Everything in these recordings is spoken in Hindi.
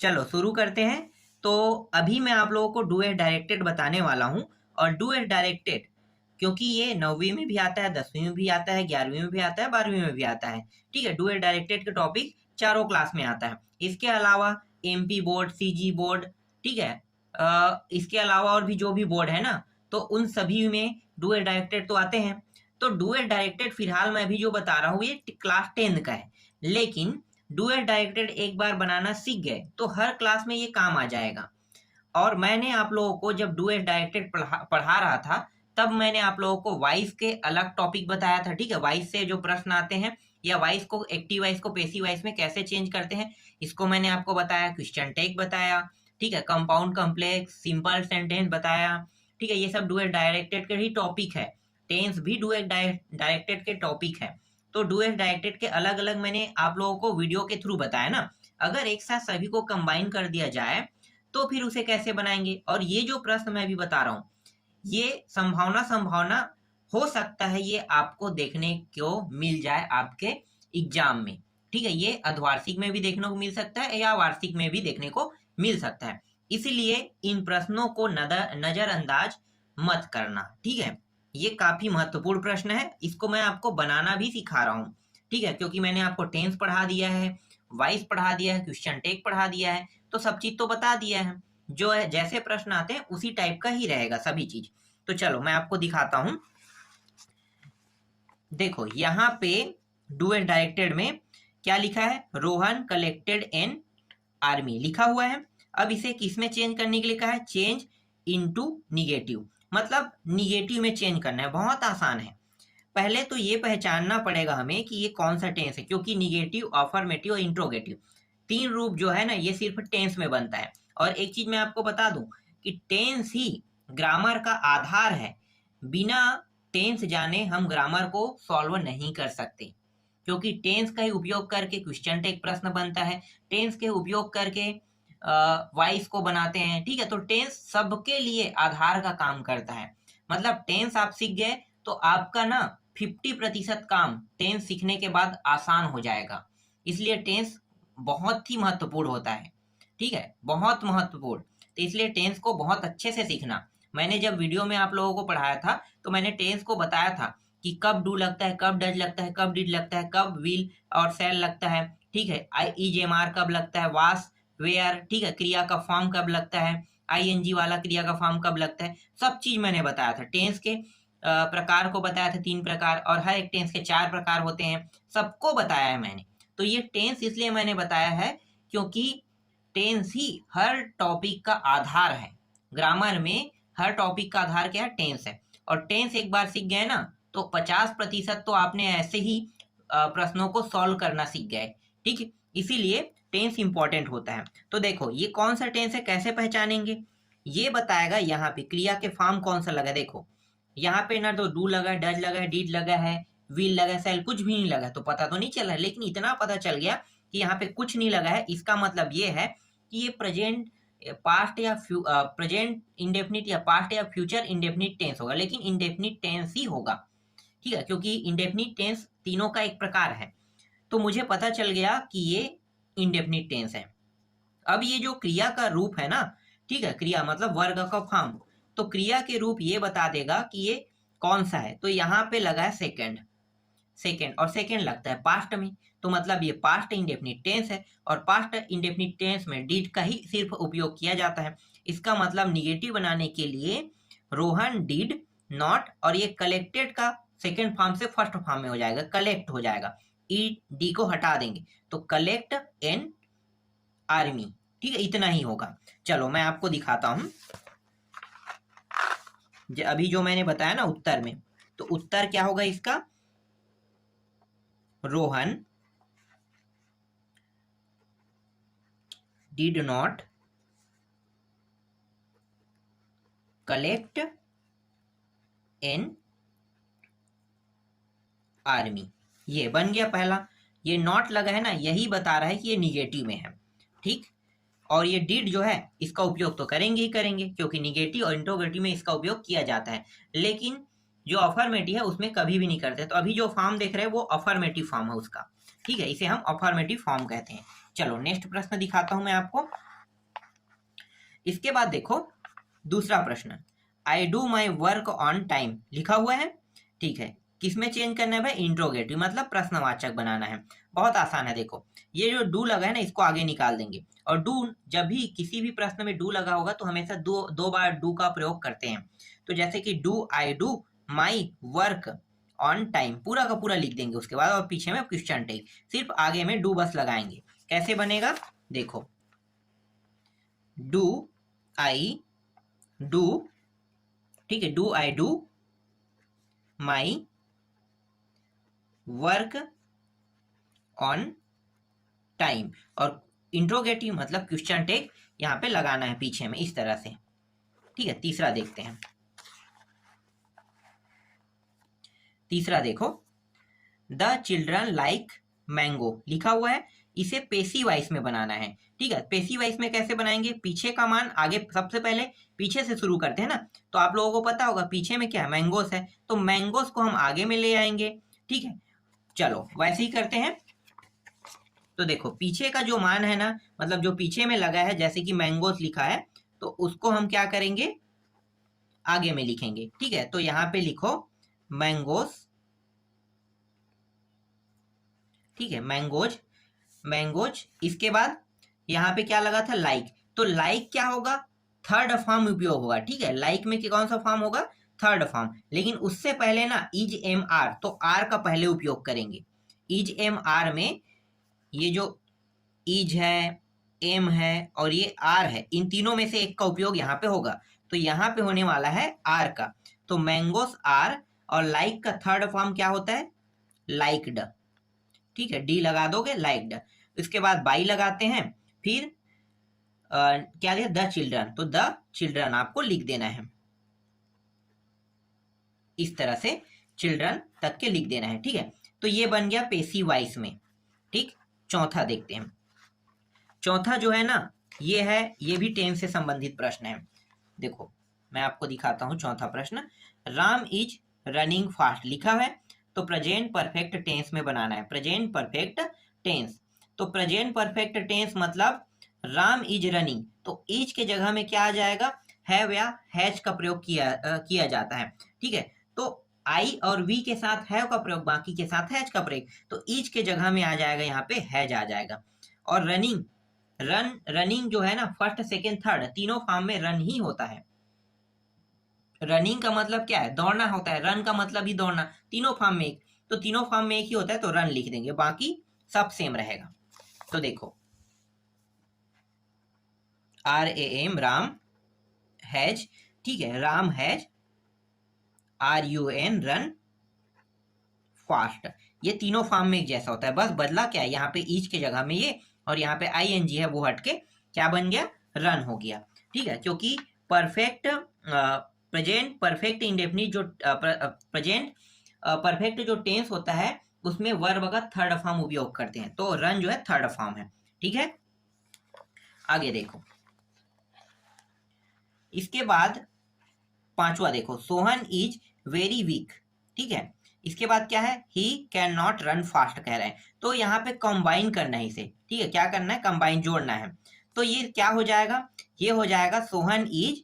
चलो शुरू करते हैं। तो अभी मैं आप लोगों को डू एट डायरेक्टेड बताने वाला हूँ। और डू एट डायरेक्टेड क्योंकि ये 9वीं में भी आता है, 10वीं में भी आता है, 11वीं में भी आता है, 12वीं में भी आता है। ठीक है, डू एट डायरेक्टेड के टॉपिक चारों क्लास में आता है। इसके अलावा एमपी बोर्ड, सीजी बोर्ड, ठीक है, इसके अलावा और भी जो भी बोर्ड है ना, तो उन सभी में डू एट डायरेक्टेड तो आते हैं। तो डू एट डायरेक्टेड फिलहाल मैं अभी जो बता रहा हूँ ये क्लास 10 का है, लेकिन डू एट डायरेक्टेड एक बार बनाना सीख गए तो हर क्लास में ये काम आ जाएगा। और मैंने आप लोगों को जब डू एट डायरेक्टेड पढ़ा रहा था, तब मैंने आप लोगों को वॉइस के अलग टॉपिक बताया था। ठीक है, वॉइस से जो प्रश्न आते हैं या वॉइस को एक्टिव वॉइस को पैसिव वॉइस में कैसे चेंज करते हैं, इसको मैंने आपको बताया। क्वेश्चन टैग बताया, ठीक है, कंपाउंड कम्प्लेक्स, सिंपल सेंटेंस बताया। ठीक है, ये सब डू एट डायरेक्टेड के ही टॉपिक है। टेंस भी डू एट डायरेक्टेड के टॉपिक है। तो डू एट डायरेक्टेड के अलग अलग मैंने आप लोगों को वीडियो के थ्रू बताया ना। अगर एक साथ सभी को कंबाइन कर दिया जाए तो फिर उसे कैसे बनाएंगे। और ये जो प्रश्न मैं अभी बता रहा हूँ, ये संभावना संभावना हो सकता है ये आपको देखने को मिल जाए आपके एग्जाम में। ठीक है, ये अर्धवार्षिक में भी देखने को मिल सकता है या वार्षिक में भी देखने को मिल सकता है। इसलिए इन प्रश्नों को नजरअंदाज मत करना। ठीक है, ये काफी महत्वपूर्ण प्रश्न है, इसको मैं आपको बनाना भी सिखा रहा हूँ। ठीक है, क्योंकि मैंने आपको टेंस पढ़ा दिया है, वॉइस पढ़ा दिया है, क्वेश्चन टेक पढ़ा दिया है, तो सब चीज तो बता दिया है। जो है जैसे प्रश्न आते हैं उसी टाइप का ही रहेगा सभी चीज। तो चलो मैं आपको दिखाता हूं। देखो यहाँ पे डू एट डायरेक्टेड में क्या लिखा है, रोहन कलेक्टेड एन आर्मी लिखा हुआ है। अब इसे किस में चेंज करने के लिए कहा है, चेंज इनटू निगेटिव, मतलब निगेटिव में चेंज करना है। बहुत आसान है। पहले तो ये पहचानना पड़ेगा हमें कि ये कौन सा टेंस है, क्योंकि निगेटिव, अफर्मेटिव और इंट्रोगेटिव तीन रूप जो है ना ये सिर्फ टेंस में बनता है। और एक चीज मैं आपको बता दूं कि टेंस ही ग्रामर का आधार है। बिना टेंस जाने हम ग्रामर को सॉल्व नहीं कर सकते, क्योंकि टेंस का ही उपयोग करके क्वेश्चन टेक प्रश्न बनता है, टेंस के उपयोग करके वॉइस को बनाते हैं। ठीक है, तो टेंस सबके लिए आधार का काम करता है। मतलब टेंस आप सीख गए तो आपका ना 50% काम टेंस सीखने के बाद आसान हो जाएगा। इसलिए टेंस बहुत ही महत्वपूर्ण होता है। ठीक है, बहुत महत्वपूर्ण। तो इसलिए टेंस को बहुत अच्छे से सीखना। मैंने जब वीडियो में आप लोगों को पढ़ाया था तो मैंने टेंस को बताया था कि कब डू लगता है, कब डज लगता है, कब डिड लगता है, कब विल और सेल लगता है। ठीक है, आई इज एम आर कब लगता है, वास वेयर, ठीक है, क्रिया का फॉर्म कब लगता है, आईएनजी वाला क्रिया का फॉर्म कब लगता है, सब चीज मैंने बताया था। टेंस के प्रकार को बताया था, 3 प्रकार, और हर एक टेंस के 4 प्रकार होते हैं, सबको बताया है मैंने। तो ये टेंस इसलिए मैंने बताया है क्योंकि टेंस ही हर टॉपिक का आधार है। ग्रामर में हर टॉपिक का आधार क्या है, टेंस है। और टेंस एक बार सीख गए ना तो 50% तो आपने ऐसे ही प्रश्नों को सॉल्व करना सीख गए। ठीक है, इसीलिए टेंस इंपॉर्टेंट होता है। तो देखो ये कौन सा टेंस है, कैसे पहचानेंगे, ये बताएगा यहाँ पे क्रिया के फॉर्म कौन सा लगा। देखो यहाँ पे ना तो डू लगा है, डज लगा है, डिड लगा है, विल लगा है, सेल कुछ भी नहीं लगा, तो पता तो नहीं चला है। लेकिन इतना पता चल गया कि यहाँ पे कुछ नहीं लगा है, इसका मतलब ये है कि ये प्रेजेंट, पास्ट या प्रेजेंट इंडेफिनिट या पास्ट या फ्यूचर इंडेफिनिट टेंस होगा, लेकिन इंडेफिनिट टेंस ही होगा। ठीक है, क्योंकि इंडेफिनिट टेंस तीनों का एक प्रकार है। तो मुझे पता चल गया कि ये इंडेफिनिट टेंस है। अब ये जो क्रिया का रूप है ना, ठीक है, क्रिया मतलब वर्ग का फॉर्म, तो क्रिया के रूप ये बता देगा कि ये कौन सा है। तो यहाँ पे लगा है सेकंड, सेकंड, और सेकंड लगता है पास्ट में, तो मतलब ये पास्ट इंडेफिनिट टेंस है। और पास्ट इंडेफिनिट टेंस में डिड का ही सिर्फ उपयोग किया जाता है। इसका मतलब निगेटिव बनाने के लिए रोहन डिड नॉट, और ये कलेक्टेड का सेकंड फॉर्म से फर्स्ट फॉर्म में हो जाएगा, कलेक्ट हो जाएगा, ई डी को हटा देंगे तो कलेक्ट एन आर्मी। ठीक है, इतना ही होगा। चलो मैं आपको दिखाता हूं। अभी जो मैंने बताया ना उत्तर में, तो उत्तर क्या होगा इसका, Rohan did not collect an army. ये बन गया पहला। ये नॉट लगा है ना, यही बता रहा है कि ये निगेटिव में है। ठीक, और ये डिड जो है इसका उपयोग तो करेंगे ही करेंगे, क्योंकि निगेटिव और इंट्रोगेटिव में इसका उपयोग किया जाता है। लेकिन जो अफर्मेटिव है उसमें कभी भी नहीं करते। तो अभी जो फॉर्म देख रहे हैं वो अफर्मेटिव फॉर्म है उसका। ठीक है, इसे हम अफर्मेटिव फॉर्म कहते हैं। चलो नेक्स्ट प्रश्न दिखाता हूं मैं आपको। इसके बाद देखो दूसरा प्रश्न, I do my work on time लिखा हुआ है, ठीक है, किसमें चेंज करना है भाई, इंट्रोगेटिव मतलब प्रश्नवाचक बनाना है। बहुत आसान है, देखो ये जो डू लगा है ना इसको आगे निकाल देंगे, और डू जब भी किसी भी प्रश्न में डू लगा होगा तो हमेशा दो बार डू का प्रयोग करते हैं। तो जैसे कि do I do my work on time पूरा का पूरा लिख देंगे उसके बाद, और पीछे में क्वेश्चन टैग, सिर्फ आगे में डू बस लगाएंगे। कैसे बनेगा देखो, डू आई डू, ठीक है, do I do my work on time, और इंट्रोगेटिव मतलब क्वेश्चन टैग यहां पे लगाना है पीछे में इस तरह से, ठीक है। तीसरा देखते हैं, तीसरा देखो, द चिल्ड्रन लाइक मैंगो लिखा हुआ है, इसे पेसिव वॉइस में बनाना है, ठीक है। पेसिव वॉइस में कैसे बनाएंगे, पीछे का मान आगे, सबसे पहले पीछे से शुरू करते हैं ना, तो आप लोगों को पता होगा पीछे में क्या है, मैंगोस है, तो मैंगोस को हम आगे में ले आएंगे, ठीक है। चलो वैसे ही करते हैं। तो देखो पीछे का जो मान है ना, मतलब जो पीछे में लगा है, जैसे कि मैंगोस लिखा है, तो उसको हम क्या करेंगे, आगे में लिखेंगे, ठीक है। तो यहाँ पे लिखो मैंगोस, ठीक है, मैंगोज, मैंगोज। इसके बाद यहाँ पे क्या लगा था, लाइक, तो लाइक क्या होगा, थर्ड फॉर्म उपयोग होगा, ठीक है। लाइक में कौन सा फॉर्म होगा, थर्ड फॉर्म, लेकिन उससे पहले ना इज एम आर, तो आर का पहले उपयोग करेंगे। इज एम आर में ये जो इज है, एम है और ये आर है, इन तीनों में से एक का उपयोग यहाँ पे होगा, तो यहाँ पे होने वाला है आर का, तो मैंगोस आर, और लाइक का थर्ड फॉर्म क्या होता है, लाइक्ड, ठीक है, डी लगा दोगे, लाइक्ड। इसके बाद बाई लगाते हैं, फिर क्या लिया, द चिल्ड्रन, तो द चिल्ड्रन आपको लिख देना है इस तरह से, चिल्ड्रन तक के लिख देना है, ठीक है। तो ये बन गया पेसिव वॉइस में, ठीक। चौथा देखते हैं, चौथा जो है ना, ये है, ये भी टेंस से संबंधित प्रश्न है। देखो मैं आपको दिखाता हूं चौथा प्रश्न, राम इज रनिंग फास्ट लिखा है, तो प्रेजेंट परफेक्ट टेंस में बनाना है, प्रेजेंट परफेक्ट टेंस। तो प्रेजेंट परफेक्ट टेंस मतलब राम इज रनिंग, तो इज के जगह में क्या आ जाएगा, हैव या हैज का प्रयोग किया जाता है, ठीक है। तो आई और वी के साथ हैव का प्रयोग, बाकी के साथ हैज का प्रयोग, तो इज के जगह में आ जाएगा यहाँ पे हैज आ जाएगा। और रनिंग, रनिंग जो है ना, फर्स्ट सेकेंड थर्ड तीनों फॉर्म में रन ही होता है। रनिंग का मतलब क्या है, दौड़ना होता है, रन का मतलब ही दौड़ना, तीनों फॉर्म में एक, तो तीनों फॉर्म में एक ही होता है, तो रन लिख देंगे, बाकी सब सेम रहेगा। तो देखो RAM राम, हैज, ठीक है, Ram has RUN run fast, ये तीनों फॉर्म में एक जैसा होता है, बस बदला क्या है, यहाँ पे ईच के जगह में ये, और यहाँ पे ING है वो हट के क्या बन गया, रन हो गया, ठीक है। क्योंकि परफेक्ट प्रेजेंट परफेक्ट इंडेफिनिट जो प्रेजेंट परफेक्ट जो टेंस होता है उसमें वर्ब का थर्ड फॉर्म उपयोग करते हैं, तो रन जो है थर्ड फॉर्म है, ठीक है। आगे देखो, इसके बाद पांचवा देखो, सोहन इज वेरी वीक, ठीक है। इसके बाद क्या है, he can not run fast कह रहे हैं, तो यहाँ पे कंबाइन करना है इसे, ठीक है, क्या करना है, कंबाइन जोड़ना है। तो ये क्या हो जाएगा, ये हो जाएगा सोहन इज,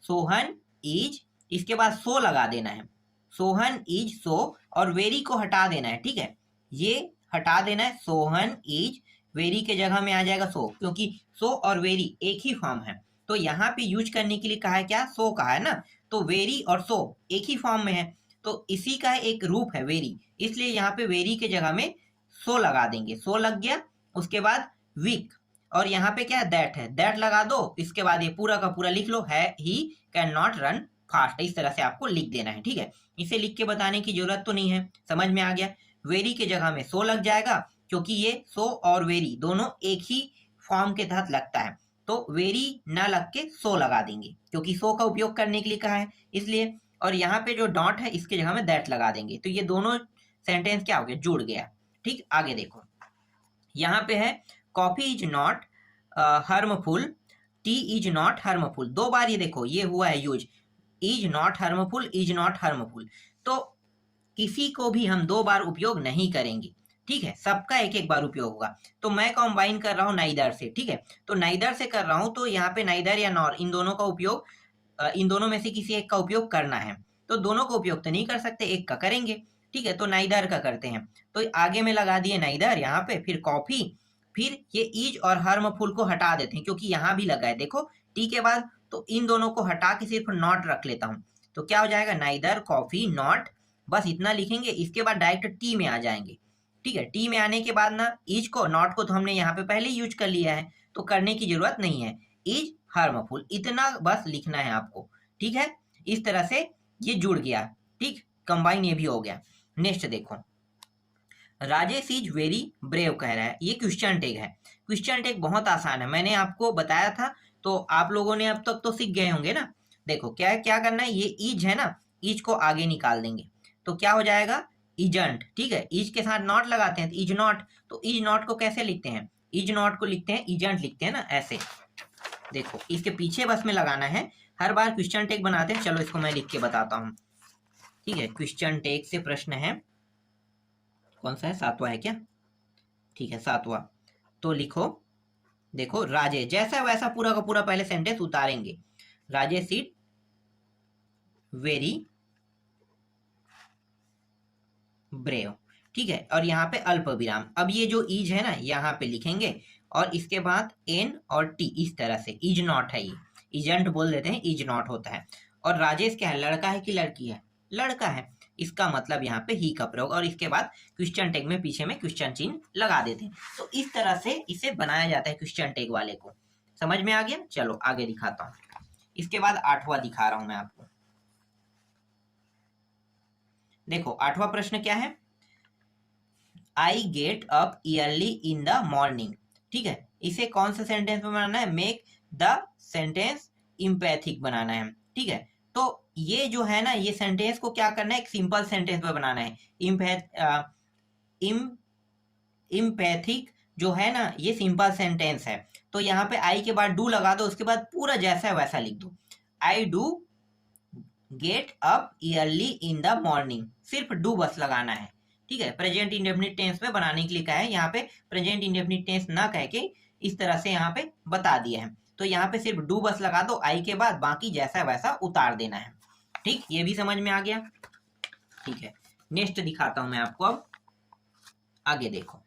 सोहन इज, इसके बाद सो लगा देना है, सोहन इज सो, और वेरी को हटा देना है, ठीक है, ये हटा देना है, सोहन इज, वेरी के जगह में आ जाएगा सो, क्योंकि सो और वेरी एक ही फॉर्म है, तो यहाँ पे यूज करने के लिए कहा है क्या, सो कहा है ना, तो वेरी और सो एक ही फॉर्म में है, तो इसी का एक रूप है वेरी, इसलिए यहाँ पे वेरी के जगह में सो लगा देंगे, सो लग गया। उसके बाद वीक, और यहाँ पे क्या है, दैट है, दैट लगा दो, इसके बाद ये पूरा का पूरा लिख लो, है he can not run fast, इस तरह से आपको लिख देना है, ठीक है। इसे लिख के बताने की जरूरत तो नहीं है, समझ में आ गया। वेरी के जगह में सो लग जाएगा, क्योंकि ये सो और वेरी दोनों एक ही फॉर्म के तहत लगता है, तो वेरी ना लग के सो लगा देंगे, क्योंकि सो का उपयोग करने के लिए कहा है इसलिए। और यहाँ पे जो डॉट है इसके जगह में दैट लगा देंगे, तो ये दोनों सेंटेंस क्या हो गया, जुड़ गया, ठीक। आगे देखो, यहाँ पे है coffee is not harmful, T is not harmful, दो बार ये देखो ये हुआ है use, is not harmful, is not harmful, तो किसी को भी हम दो बार उपयोग नहीं करेंगे, ठीक है, सबका एक एक बार उपयोग होगा। तो मैं कंबाइन कर रहा हूँ नाइदर से, ठीक है, तो नाइदर से कर रहा हूँ, तो यहाँ पे नाइदर या नॉर इन दोनों का उपयोग, इन दोनों में से किसी एक का उपयोग करना है। तो दोनों का उपयोग तो नहीं कर सकते, एक का करेंगे, ठीक है, तो नाइदर का करते हैं। तो आगे में लगा दिए नाइदर यहाँ पे, फिर कॉफी, फिर ये ईज और हार्मफुल को हटा देते हैं क्योंकि यहाँ भी लगा है, देखो टी के बाद, तो इन दोनों को हटा के सिर्फ नॉट रख लेता हूँ। तो क्या हो जाएगा, नाइदर कॉफी नॉट, बस इतना लिखेंगे। इसके बाद डायरेक्ट टी में आ जाएंगे, ठीक है। टी में आने के बाद ना ईज को, नॉट को तो हमने यहाँ पे पहले यूज कर लिया है, तो करने की जरूरत नहीं है। इज हार्मफुल, इतना बस लिखना है आपको, ठीक है। इस तरह से ये जुड़ गया, ठीक, कंबाइन ये भी हो गया। नेक्स्ट देखो, राजेश इज वेरी ब्रेव कह रहा है, ये क्वेश्चन टैग है। क्वेश्चन टैग बहुत आसान है, मैंने आपको बताया था, तो आप लोगों ने अब तक तो सीख गए होंगे ना। देखो क्या क्या करना है, ये इज है ना, इज को आगे निकाल देंगे, तो क्या हो जाएगा, इजंट, ठीक है। इज के साथ नॉट लगाते हैं तो इज नॉट, तो इज नॉट को कैसे लिखते हैं, इज नॉट को लिखते हैं इजंट लिखते हैं ना, ऐसे। देखो इसके पीछे बस में लगाना है, हर बार क्वेश्चन टैग बनाते हैं। चलो इसको मैं लिख के बताता हूँ, ठीक है। क्वेश्चन टैग से प्रश्न है, कौन सा है, 7वां है क्या, ठीक है 7वां। तो लिखो, देखो राजेश, जैसा वैसा पूरा का पूरा पहले सेंटेंस उतारेंगे। राजेश इज वेरी ब्रेव, ठीक है, और यहाँ पे अल्प विराम। अब ये जो इज है ना यहाँ पे लिखेंगे, और इसके बाद एन और टी, इस तरह से। इज नॉट है, ये इजेंट बोल देते हैं, इज नॉट होता है। और राजेश क्या है, लड़का है कि लड़की है, लड़का है, इसका मतलब यहाँ पे ही का प्रयोग, और इसके बाद क्वेश्चन टैग में पीछे में क्वेश्चन चिन्ह लगा देते हैं। तो इस तरह से इसे बनाया जाता है क्वेश्चन टैग वाले को। समझ में आ गया, चलो आगे दिखाता हूँ। इसके बाद 8वां दिखा रहा हूं मैं आपको। देखो 8वां प्रश्न क्या है, I get up yearly in the morning, ठीक है। इसे कौन सा सेंटेंस में बनाना है, मेक द सेंटेंस इम्पैथिक बनाना है, ठीक है। तो ये जो है ना, ये सेंटेंस को क्या करना है, एक सिंपल सेंटेंस में बनाना है। इम्पैथिक जो है ना, ये सिंपल सेंटेंस है। तो यहाँ पे आई के बाद डू लगा दो, उसके बाद पूरा जैसा है वैसा लिख दो। I do get up yearly in the morning, सिर्फ डू बस लगाना है, ठीक है। प्रेजेंट इंडेफिनिट टेंस में बनाने के लिए कहा है, यहाँ पे प्रेजेंट इंडेफिनिट टेंस ना कह के इस तरह से यहाँ पे बता दिया है। तो यहाँ पे सिर्फ डू बस लगा दो आई के बाद, बाकी जैसा वैसा उतार देना है, ठीक। ये भी समझ में आ गया, ठीक है। नेक्स्ट दिखाता हूं मैं आपको, अब आगे देखो।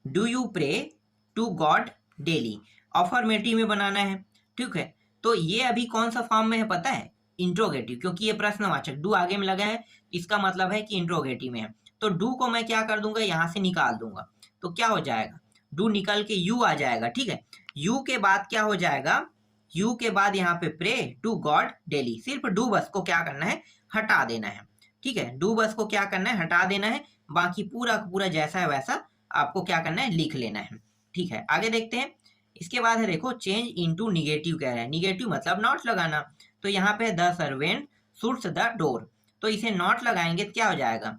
Do you pray to God daily, affirmative में बनाना है, ठीक है। तो ये अभी कौन सा फॉर्म में है पता है, इंट्रोगेटिव, क्योंकि ये प्रश्नवाचक डू आगे में लगा है, इसका मतलब है कि इंट्रोगेटिव में है। तो डू को मैं क्या कर दूंगा, यहां से निकाल दूंगा, तो क्या हो जाएगा, डू निकल के यू आ जाएगा, ठीक है। यू के बाद क्या हो जाएगा, यू के बाद यहाँ पे प्रे टू गॉड डेली, सिर्फ डू बस को क्या करना है, हटा देना है, ठीक है। डू बस को क्या करना है, हटा देना है, बाकी पूरा पूरा जैसा है वैसा आपको क्या करना है, लिख लेना है, ठीक है। आगे देखते हैं। इसके बाद है देखो, चेंज इनटू निगेटिव कह रहा है, निगेटिव मतलब नॉट लगाना। तो यहाँ पे the servant shoots the door, तो इसे नॉट लगाएंगे तो क्या हो जाएगा,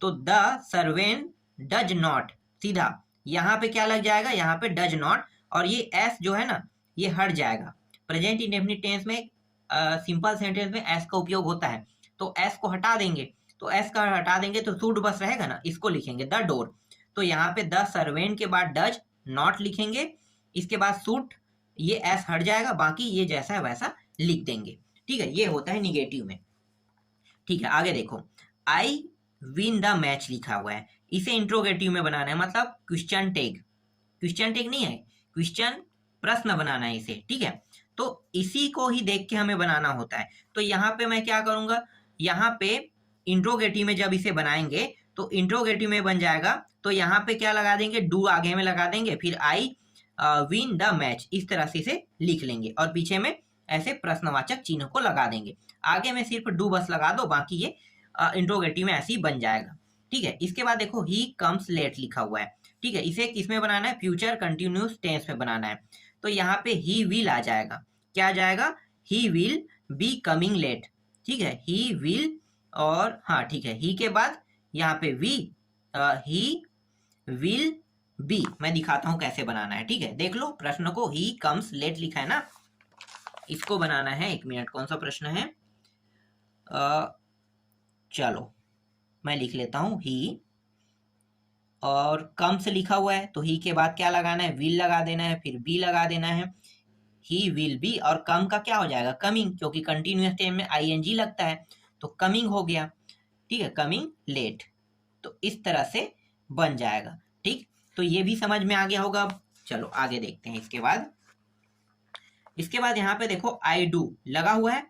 तो द सर्वेंट डज नॉट, सीधा यहाँ पे क्या लग जाएगा, यहाँ पे डज नॉट, और ये एस जो है ना ये हट जाएगा। प्रेजेंट इंडेफिनिट टेंस में सिंपल सेंटेंस में एस का उपयोग होता है, तो एस को हटा देंगे, तो एस का हटा देंगे तो शूट बस रहेगा ना, इसको लिखेंगे द डोर। तो यहाँ पे द सर्वेंट के बाद डज नॉट लिखेंगे, इसके बाद शूट, ये एस हट जाएगा, बाकी ये जैसा है वैसा लिख देंगे, ठीक है। ये होता है निगेटिव में, ठीक है। आगे देखो, आई विन द मैच लिखा हुआ है, इसे इंट्रोगेटिव में बनाना है, मतलब क्वेश्चन टैग, क्वेश्चन टैग नहीं है, क्वेश्चन प्रश्न बनाना है इसे, ठीक है। तो इसी को ही देख के हमें बनाना होता है। तो यहाँ पे मैं क्या करूंगा, यहाँ पे इंट्रोगेटिव में जब इसे बनाएंगे तो इंट्रोगेटिव में बन जाएगा, तो यहाँ पे क्या लगा देंगे, डू आगे में लगा देंगे, फिर आई विन द मैच, इस तरह से इसे लिख लेंगे, और पीछे में ऐसे प्रश्नवाचक चिन्ह को लगा देंगे। आगे में सिर्फ डू बस लगा दो, बाकी ये इंट्रोगेटिव में ऐसे ही बन जाएगा, ठीक है। इसके बाद देखो, ही कम्स लेट लिखा हुआ है, ठीक है। इसे किसमें बनाना है, फ्यूचर कंटिन्यूस टेंस में बनाना है। तो यहाँ पे ही विल आ जाएगा, क्या आ जाएगा, he will be coming late, ठीक है। ही विल, और हाँ ठीक है, ही के बाद यहाँ पे वी, ही विल बी, मैं दिखाता हूं कैसे बनाना है, ठीक है। देख लो प्रश्न को, ही कम्स लेट लिखा है ना, इसको बनाना है। 1 मिनट, कौन सा प्रश्न है, चलो मैं लिख लेता हूं, ही और कम से लिखा हुआ है तो ही के बाद क्या लगाना है, विल लगा देना है, फिर बी लगा देना है, ही विल बी। और कम का क्या हो जाएगा, कमिंग, क्योंकि कंटिन्यूअस टेंस में आईएनजी लगता है तो कमिंग हो गया। ठीक है, कमिंग लेट। तो इस तरह से बन जाएगा। ठीक, तो ये भी समझ में आ गया होगा। अब चलो आगे देखते हैं। इसके बाद यहाँ पे देखो आई डू लगा हुआ है,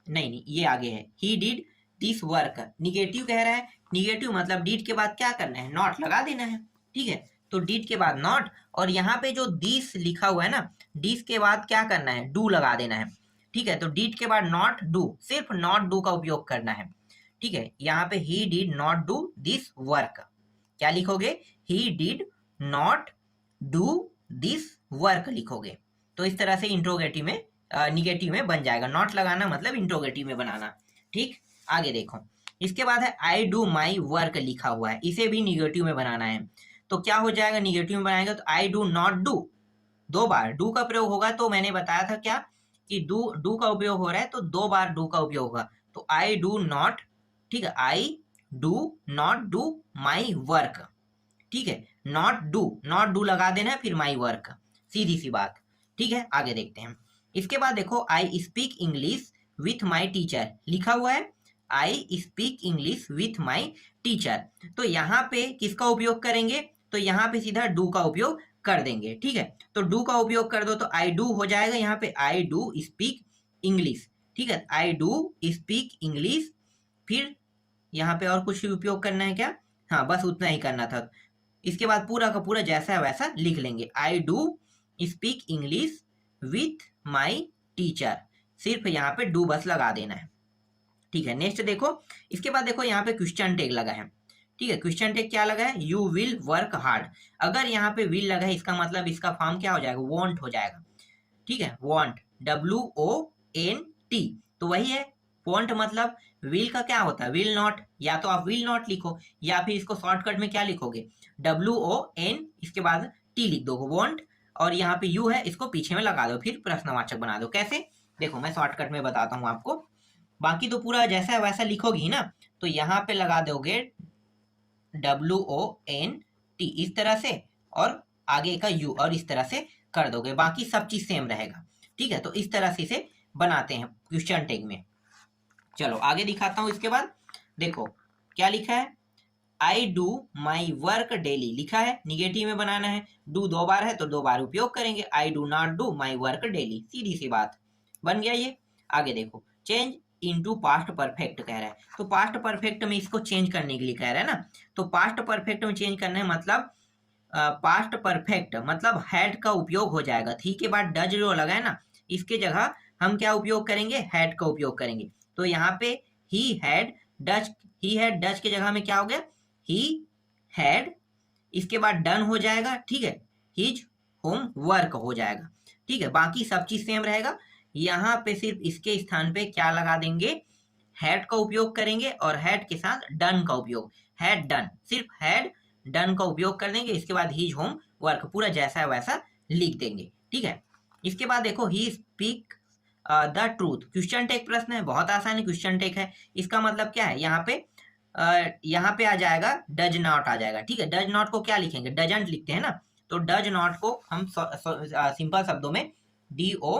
नहीं ये आगे है, he did this work. Negative कह रहा है, निगेटिव मतलब डिड के बाद क्या करना है, नॉट लगा देना है। ठीक है, तो डिड के बाद नॉट, और यहाँ पे जो दिस लिखा हुआ है ना, दिस के बाद क्या करना है, डू लगा देना है। ठीक है, तो डिड के बाद नॉट डू, सिर्फ नॉट डू का उपयोग करना है। ठीक है, यहाँ पे he did not do this work, क्या लिखोगे, he did not do this work लिखोगे। तो इस तरह से इंट्रोगेटिव में निगेटिव में बन जाएगा। नॉट लगाना मतलब इंट्रोगेटिव में बनाना। ठीक, आगे देखो। इसके बाद है आई डू माई वर्क लिखा हुआ है, इसे भी निगेटिव में बनाना है। तो क्या हो जाएगा, निगेटिव में बनाएगा तो आई डू नॉट डू, दो बार डू का प्रयोग होगा। तो मैंने बताया था क्या कि डू का उपयोग हो रहा है तो दो बार डू का उपयोग होगा। तो आई डू नॉट, ठीक है, आई do not do my work. ठीक है, नॉट डू लगा देना है, फिर माई वर्क, सीधी सी बात। ठीक है, आगे देखते हैं। इसके बाद देखो I speak English with my teacher लिखा हुआ है, I speak English with my teacher. तो यहाँ पे किसका उपयोग करेंगे, तो यहाँ पे सीधा डू का उपयोग कर देंगे। ठीक है, तो डू का उपयोग कर दो तो आई डू हो जाएगा, यहाँ पे आई डू स्पीक इंग्लिश। ठीक है, आई डू स्पीक इंग्लिश, फिर यहाँ पे और कुछ उपयोग करना है क्या, हाँ बस उतना ही करना था। इसके बाद पूरा का पूरा जैसा है वैसा लिख लेंगे, I do speak English with my teacher, सिर्फ यहाँ पे डू बस लगा देना है। ठीक है, नेक्स्ट देखो। इसके बाद देखो यहाँ पे क्वेश्चन टैग लगा है। ठीक है, क्वेश्चन टैग क्या लगा है, यू विल वर्क हार्ड। अगर यहाँ पे विल लगा है इसका मतलब इसका फॉर्म क्या हो जाएगा, वॉन्ट हो जाएगा। ठीक है, वॉन्ट, WONT, तो वही है। वॉन्ट मतलब विल का क्या होता है, विल नॉट, या तो आप विल नॉट लिखो या फिर इसको शॉर्टकट में क्या लिखोगे, WON, इसके बाद T लिख दो, वॉन्ट, और यहाँ पे यू है इसको पीछे में लगा दो, फिर प्रश्नवाचक बना दो। कैसे, देखो मैं शॉर्टकट में बताता हूँ आपको, बाकी तो पूरा जैसा है वैसा लिखोगी ना। तो यहाँ पे लगा दोगे WONT इस तरह से, और आगे का यू, और इस तरह से कर दोगे, बाकी सब चीज सेम रहेगा। ठीक है, तो इस तरह से इसे बनाते हैं क्वेश्चन टैग में। चलो आगे दिखाता हूं। इसके बाद देखो क्या लिखा है, I do my work daily लिखा है, निगेटिव में बनाना है, डू दो बार है तो दो बार उपयोग करेंगे, I do not do my work daily, सीधी सी बात, बन गया ये। आगे देखो, चेंज इनटू पास्ट परफेक्ट कह रहा है, तो पास्ट परफेक्ट में इसको चेंज करने के लिए कह रहा है ना। तो पास्ट परफेक्ट में चेंज करना है मतलब पास्ट परफेक्ट मतलब हैड का उपयोग हो जाएगा। थी के बाद डज जो लगा है ना, इसके जगह हम क्या उपयोग करेंगे, हैड का उपयोग करेंगे। तो यहाँ पे ही हैड डज के जगह में क्या हो गया, ही हैड, इसके बाद डन हो जाएगा। ठीक है, हिज होम वर्क हो जाएगा। ठीक है, बाकी सब चीज सेम रहेगा। यहाँ पे सिर्फ इसके स्थान पे क्या लगा देंगे, हैड का उपयोग करेंगे, और हैड के साथ डन का उपयोग, हैड डन, सिर्फ हैड डन का उपयोग कर देंगे। इसके बाद हिज होम वर्क पूरा जैसा है वैसा लिख देंगे। ठीक है, इसके बाद देखो he speak the truth, question tag प्रश्न है, बहुत आसान है, क्वेश्चन टेक है। इसका मतलब क्या है, यहाँ पे आ जाएगा डज नॉट आ जाएगा। ठीक है, डज नॉट को क्या लिखेंगे, डजंट लिखते हैं ना, तो डज नॉट को हम सिंपल शब्दों में DO,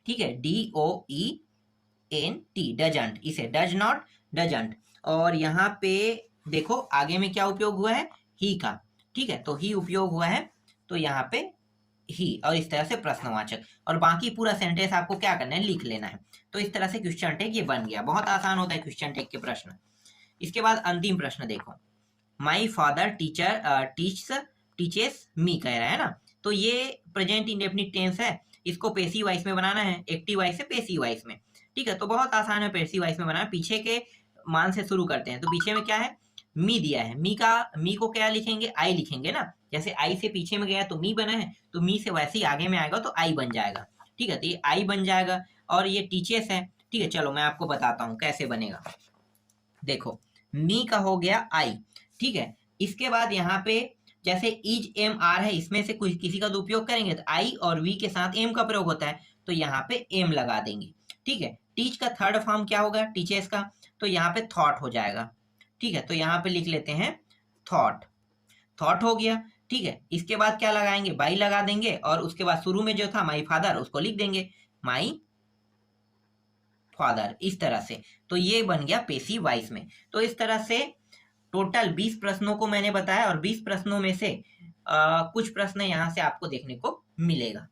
ठीक है, DOENT, डजंट, इसे डज नॉट, डजंट। और यहाँ पे देखो आगे में क्या उपयोग हुआ है, ही का। ठीक है, तो ही उपयोग हुआ है, तो यहाँ पे ही, और इस तरह से प्रश्नवाचक, और बाकी पूरा सेंटेंस आपको क्या करना है, लिख लेना है। तो इस तरह से क्वेश्चन टेक ये बन गया, बहुत आसान होता है क्वेश्चन टेक के प्रश्न। इसके बाद अंतिम प्रश्न देखो, माई फादर टीचेस मी कह रहा है ना, तो ये प्रेजेंट इंडेफिनिट टेंस है, इसको पेसिव वॉइस में बनाना है, एक्टिव वॉइस से पेसिव वॉइस में। ठीक है, तो बहुत आसान है पेसिव वॉइस में बनाना। पीछे के मान से शुरू करते हैं, तो पीछे में क्या है, मी दिया है, मी को क्या लिखेंगे, आई लिखेंगे ना, जैसे आई से पीछे में गया तो मी बना है, तो मी से वैसे ही आगे में आएगा तो आई बन जाएगा। ठीक है, तो ये आई बन जाएगा, और ये टीचर्स है। ठीक है, चलो मैं आपको बताता हूँ कैसे बनेगा। देखो मी का हो गया आई, ठीक है, इसके बाद यहाँ पे जैसे इज एम आर है, इसमें से कुछ किसी का उपयोग करेंगे तो आई और वी के साथ एम का प्रयोग होता है, तो यहाँ पे एम लगा देंगे। ठीक है, टीच का थर्ड फॉर्म क्या होगा, टीचर्स का, तो यहाँ पे थॉट हो जाएगा। ठीक है, तो यहाँ पे लिख लेते हैं थॉट। थॉट हो गया, ठीक है। इसके बाद क्या लगाएंगे, बाई लगा देंगे और उसके बाद शुरू में जो था माई फादर उसको लिख देंगे माई फादर, इस तरह से। तो ये बन गया पेसिव वॉइस में। तो इस तरह से टोटल 20 प्रश्नों को मैंने बताया और 20 प्रश्नों में से कुछ प्रश्न यहाँ से आपको देखने को मिलेगा।